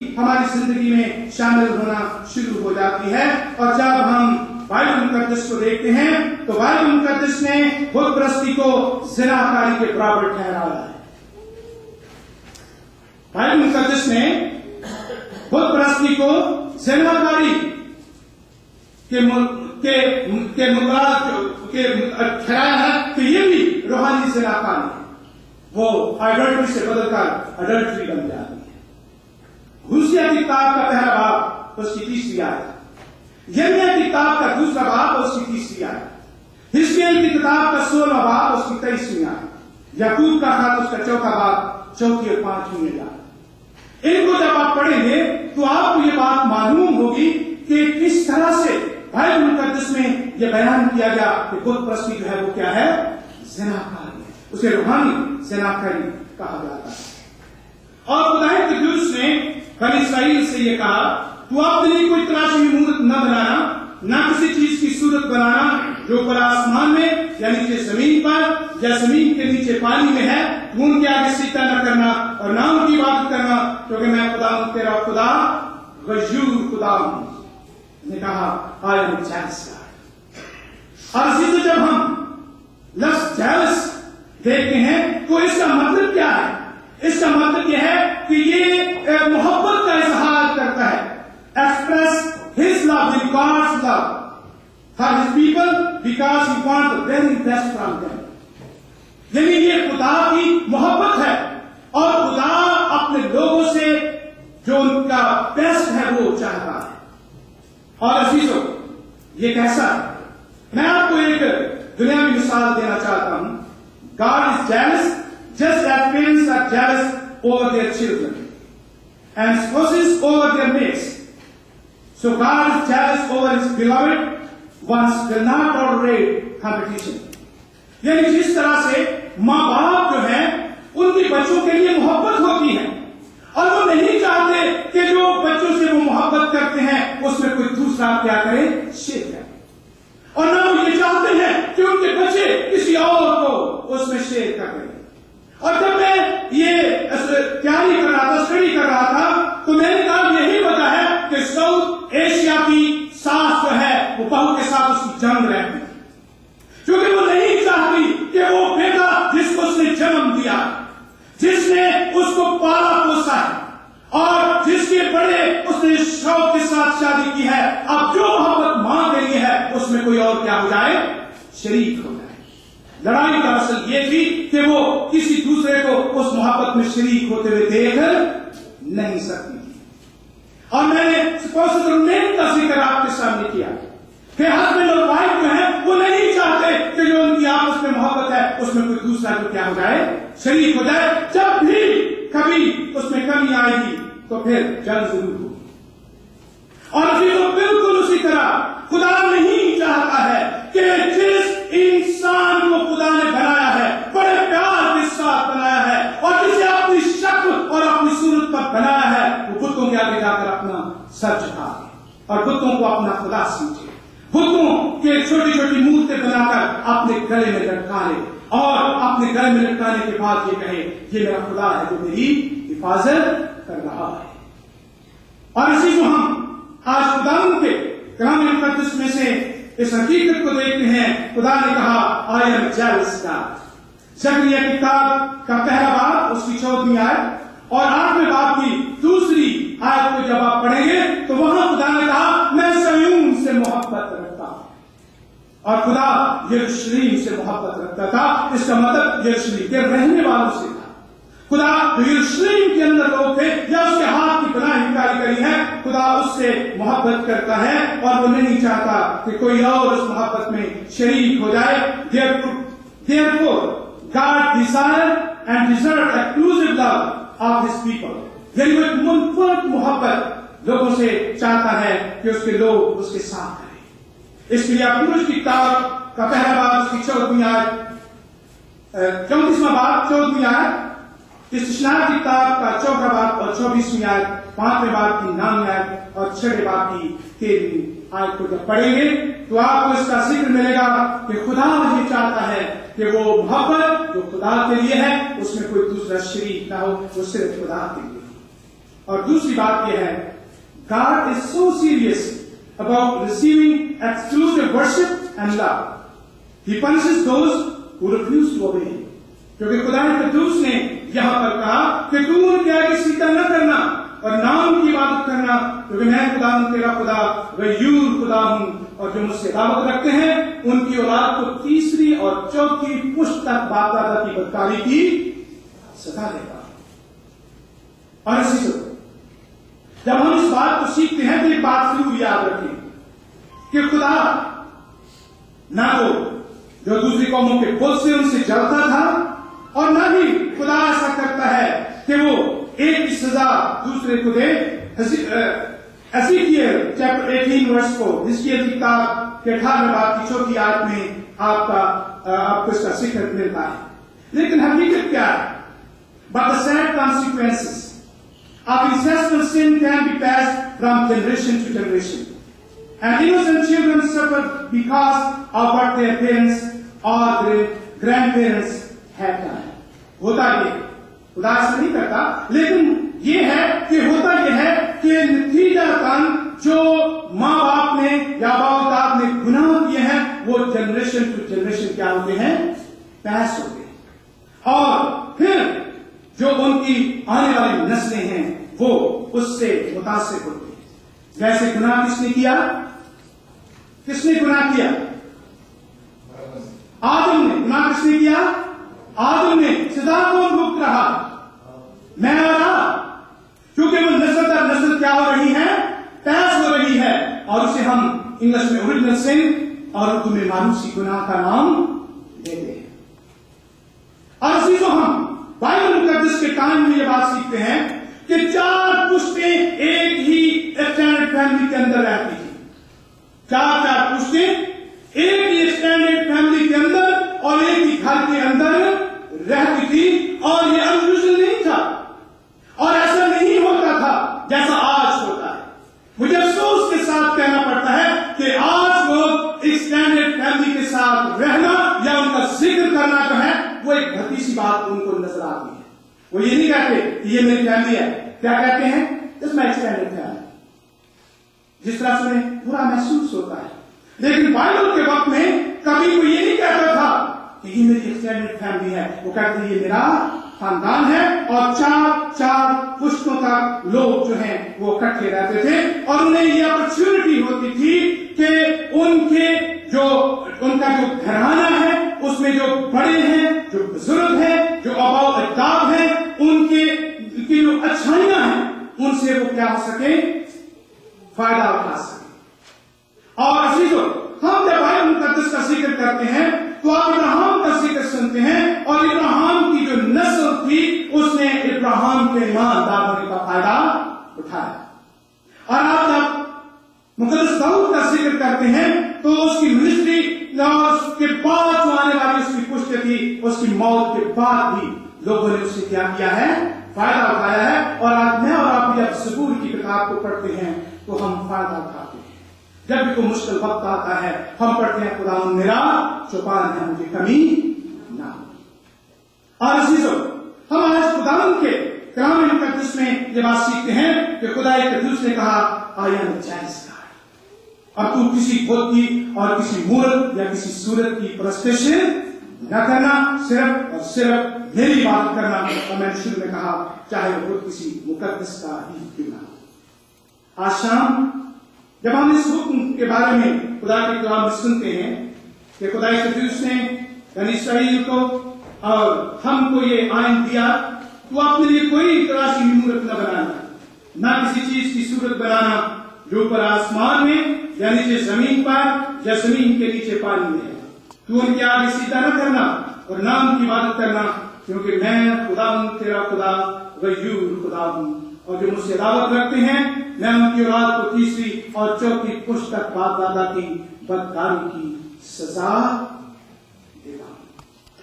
ہماری زندگی میں شامل ہونا شروع ہو جاتی ہے. اور جب ہم بائبل مقدس کو دیکھتے ہیں تو بائبل مقدس نے بت پرستی کو زناکاری کے برابر ٹھہرایا ہے. بائبل مقدس نے بت پرستی کو زناکاری کے ٹھہرایا ہے کہ یہ بھی روحانی زناکاری ہے. وہ آئیڈلٹری سے بدل کر اڈلٹری بن جاتی ہے. ہوشیہ کی کتاب کا پہلا باب اس کی 30 آیت، یرمیہ کی کتاب کا دوسرا باب اس کی 30 آیت، حزقیل کی کتاب کا 16واں باب اس کی 23 آیت، یعقوب کا خط اس کا 4واں باب 4 اور 5 آیت. ان کو جب آپ پڑھیں گے تو آپ کو یہ بات معلوم ہوگی کہ کس طرح سے بائبل مقدس میں یہ بیان کیا گیا کہ بت پرستی جو ہے وہ کیا ہے؟ زناکاری ہے. اسے روحانی زناکاری کہا جاتا ہے. اور خدا قدوس نے بنی اسرائیل سے یہ کہا تو اپنے لیے کوئی تراشی ہوئی مورت نہ بنانا، نہ کسی چیز کی صورت بنانا جو اوپر آسمان میں یا نیچے زمین پر یا زمین کے نیچے پانی میں ہے. ان کے آگے سجدہ نہ کرنا اور نہ ان کی عبادت کرنا، کیونکہ میں خدا ہوں، تیرا خدا غیور خدا ہوں. نے کہا I am jealous God. اور اسی سے جب ہم لفظ jealous دیکھتے ہیں تو اس کا مطلب کیا ہے؟ اس کا مطلب یہ ہے کہ یہ محبت کا اظہار کرتا ہے. Express his love in God's love for his people because he wants the very best from them. یعنی یہ خدا کی محبت ہے اور خدا اپنے لوگوں سے جو ان کا بیسٹ ہے وہ چاہتا ہے. اور عزیزو یہ کیسا ہے؟ میں آپ کو ایک دنیاوی مثال دینا چاہتا ہوں. God is jealous just as parents are jealous over their children and spouses over their mates. So God is jealous over his beloved ones, will not tolerate competition. یعنی جس طرح سے ماں باپ جو ہیں ان کی بچوں کے لیے محبت ہوتی ہے اور وہ نہیں چاہتے کہ جو بچوں سے وہ محبت کرتے ہیں اس میں کوئی دوسرا کیا کرے؟ شیئر کرے. اور نہ وہ یہ چاہتے ہیں کہ ان کے بچے کسی اور کو اس میں شیئر کریں. اور جب میں یہ تیاری کر رہا تھا، اسٹڈی کر رہا تھا، تو میں نے کہا یہی وجہ ہے کہ ساؤتھ ایشیا کی ساس جو ہے وہ بہو کے ساتھ اس کی جنگ رہتی ہے، کیونکہ وہ نہیں چاہتی کہ وہ بیٹا جس کو اس نے جنم دیا، جس نے اس کو پالا پوسا ہے اور جس کے بڑے اس نے شوق کے ساتھ شادی کی ہے، اب جو محبت ماں کے لیے ہے اس میں کوئی اور کیا ہو جائے؟ شریک ہو جائے. لڑائی کا اصل یہ تھی کہ وہ کسی دوسرے کو اس محبت میں شریک ہوتے ہوئے دیکھ نہیں سکتی تھی. اور میں نے اسپاؤسل کا ذکر آپ کے سامنے کیا کہ ہسبینڈ اور وائف جو ہیں وہ نہیں چاہتے کہ جو ان کی آپس میں محبت ہے اس میں کوئی دوسرا کو کیا ہو جائے؟ شریک ہو جائے. جب بھی کبھی اس میں کمی آئے گی تو پھر جنگ ضرور ہوگی. اور بالکل اسی طرح خدا نہیں چاہتا ہے کہ جس انسان کو خدا نے بنایا ہے، بڑے پیار کے ساتھ بنایا ہے اور جسے اپنی شکل اور اپنی صورت پر بنایا ہے، وہ بتوں کے آگے جا کر اپنا سر جھکا دے اور بتوں کو اپنا خدا سمجھے، بتوں کے چھوٹی چھوٹی مورتیں بنا کر اپنے گلے میں لٹکا لے اور اپنے گلے میں لٹکانے کے بعد یہ کہے یہ میرا خدا ہے جو میری حفاظت کر رہا ہے. اور اسی کو ہم آج خدا کے کلام مقدس میں سے اس حقیقت کو دیکھتے ہیں. خدا نے کہا I am jealous God. زکریا کی کتاب کا پہلا باب اس کی 14ویں آیت اور 8ویں باب کی دوسری آیت کو جب آپ پڑھیں گے تو وہاں خدا نے کہا میں صہیون سے محبت رکھتا ہوں. اور خدا یروشلم سے محبت رکھتا تھا. اس کا مطلب یروشلم کے رہنے والوں سے تھا. خدا یروشلم کے اندر لوگ تھے یا اس کے ہاتھ کی بنائی کاری کری ہے، خدا اس سے محبت کرتا ہے اور وہ نہیں چاہتا کہ کوئی اور اس محبت میں شریک ہو جائے. Therefore, God desired and deserved exclusive love of his people. یعنی وہ ایک منفرد محبت لوگوں سے چاہتا ہے کہ اس کے لوگ اس کے ساتھ کریں. اس لیے پروش کی کتاب کا پہلا باب اس کی 14ویں آیت 34واں باب 14ویں آیت، استشناء کی کتاب کا 4واں باب اور 24ویں آیت، 5ویں باب کی 9ویں آیت اور 6ویں باب کی 13ویں آیت کو جب پڑھیں گے تو آپ کو اس کا ذکر ملے گا کہ خدا یہ چاہتا ہے کہ وہ محبت جو خدا کے لیے ہے اس میں کوئی دوسرا شریک نہ ہو، وہ صرف خدا کے لیے. اور دوسری بات یہ ہے God is so serious about receiving exclusive worship and love. He punishes those who refuse to obey him. کیونکہ خدا قدوس نے یہاں پر کہا کہ تو ان کے آگے سجدہ نہ کرنا اور نام کی عبادت کرنا، کیونکہ میں خدا ہوں، تیرا خدا غیور خدا ہوں، اور جو مجھ سے دعوت رکھتے ہیں ان کی اولاد کو تیسری اور چوتھی پشت تک باپ دادا کی بدکاری کی سزا دے گا۔ اور اسی طرح جب ہم اس بات کو سیکھتے ہیں تو ایک بات ضرور یاد رکھیں کہ خدا نہ تو جو دوسری قوموں کے بت سے ان سے جلتا تھا، اور نہ ہی خدا ایسا کرتا ہے کہ وہ ایک کی سزا دوسرے کو دے۔ حزقیل چیپٹر 18 ورس کو حزقیل کی کتاب کے 18 باب کی 4 آیت میں آپ کو اس کا ذکر ملتا ہے۔ لیکن حقیقت کیا ہے؟ But the sad consequences of ancestral sin can be passed from generation to generation. And innocent children suffer because of what their parents or their grandparents have done. ہوتا یہ خدا ایسا نہیں کرتا، لیکن یہ ہے کہ ہوتا یہ ہے کہ نتیجہ تن جو ماں باپ نے یا باپ داد نے گناہ کیے ہیں وہ جنریشن ٹو جنریشن کیا ہوتے ہیں؟ پیس ہوتے ہیں، اور پھر جو ان کی آنے والی نسلیں ہیں وہ اس سے متاثر ہوتے ہیں۔ ویسے گناہ کس نے کیا؟ کس نے گناہ کیا؟ آدم نے۔ گناہ کس نے کیا؟ آدم نے۔ سزا کون بھگت رہا؟ میں اور آپ، کیونکہ وہ نسل در نسل کیا ہو رہی ہے؟ پیس ہو رہی ہے، اور اسے ہم انگلش میں اوریجنل سن اور اردو میں مانوسی گناہ کا نام دیتے ہیں۔ اور اسی کو ہم بائبل مقدس کے ٹائم میں یہ بات سیکھتے ہیں کہ 4 پشتیں ایک ہی ایکسٹینڈڈ فیملی کے اندر رہتی تھی۔ 4 پشتیں ایک ہی ایکسٹینڈڈ فیملی کے اندر اور ایک ہی گھر کے اندر رہتی تھی، اور یہ انیوژل نہیں تھا، اور ایسا نہیں ہوتا تھا جیسا آج ہوتا ہے۔ مجھے افسوس کے ساتھ کہنا پڑتا ہے کہ آج لوگ ایکسٹینڈڈ فیملی کے ساتھ رہنا یا ان کا ذکر کرنا جو ہے وہ ایک بھتی سی بات ان کو نظر آتی ہے۔ وہ یہ نہیں کہتے کہ یہ میری فیملی ہے، کیا کہتے ہیں؟ اس میں ایکسٹینڈڈ فیملی، جس طرح سے انہیں برا محسوس ہوتا ہے۔ لیکن بائبل کے وقت میں کبھی کوئی یہ نہیں کہتا تھا کہ یہ میری ایکسٹینڈڈ فیملی ہے، وہ کہتے ہیں یہ میرا خاندان ہے، اور 4 پشتوں تک لوگ جو ہیں وہ اکٹھے رہتے تھے، اور انہیں یہ اپرچونٹی ہوتی تھی کہ ان کا جو گھرانہ ہے اس میں جو بڑے ہیں، جو بزرگ ہیں، جو آباء و اجداد ہیں، ان کی جو اچھائیاں ہیں ان سے وہ کیا ہو سکے؟ فائدہ اٹھا سکے۔ اور عزیزو، ہم جب بائبل مقدس کا ذکر کرتے ہیں تو آپ ابراہیم کا ذکر سنتے ہیں، اور ابراہیم کی جو نسل تھی اس نے ابراہیم کے ایماندار ہونے کا فائدہ اٹھایا۔ اور آپ جب مقدس داؤد کا ذکر کرتے ہیں تو اس کی منسٹری اور اس کے بعد جو آنے والی اس کی پشت تھی، اس کی موت کے بعد بھی لوگوں نے اس سے کیا کیا ہے؟ فائدہ اٹھایا ہے۔ اور آج میں اور آپ جب زبور کی کتاب کو پڑھتے ہیں تو ہم فائدہ اٹھاتے ہیں۔ جب بھی کوئی مشکل وقت آتا ہے ہم پڑھتے ہیں خدا میرا چوپان ہے، مجھے کمی نہ ہو۔ اور عزیزو، ہم آج خدا کے کلام مقدس میں یہ بات سیکھتے ہیں کہ خدا قدوس نے کہا آیا نجائز کا، اور تو کسی بت کی اور کسی مورت یا کسی صورت کی پرستش نہ کرنا، صرف اور صرف میری بات کرنا۔ اور میں نے شروع میں کہا چاہے وہ کسی مقدس کا ہی کیوں نہ ہو۔ آج شام جب ہم اس حکم کے بارے میں خدا کے کلام میں سنتے ہیں کہ خدا قدوس نے بنی اسرائیل کو اور ہم کو یہ آئین دیا، تو اپنے لیے کوئی تراشی مورت نہ بنانا، نہ کسی چیز کی صورت بنانا جو اوپر آسمان میں یا نیچے زمین پر یا زمین کے نیچے پانی میں ہے۔ تو ان کے آگے سجدہ نہ کرنا اور نام کی عبادت کرنا، کیونکہ میں خدا ہوں، تیرا خدا غیور خدا ہوں، اور جو مجھ سے دعوت رکھتے ہیں میں ان کی اولاد کو تیسری اور چوتھی پشت تک باپ دادا کی بدکاری کی سزا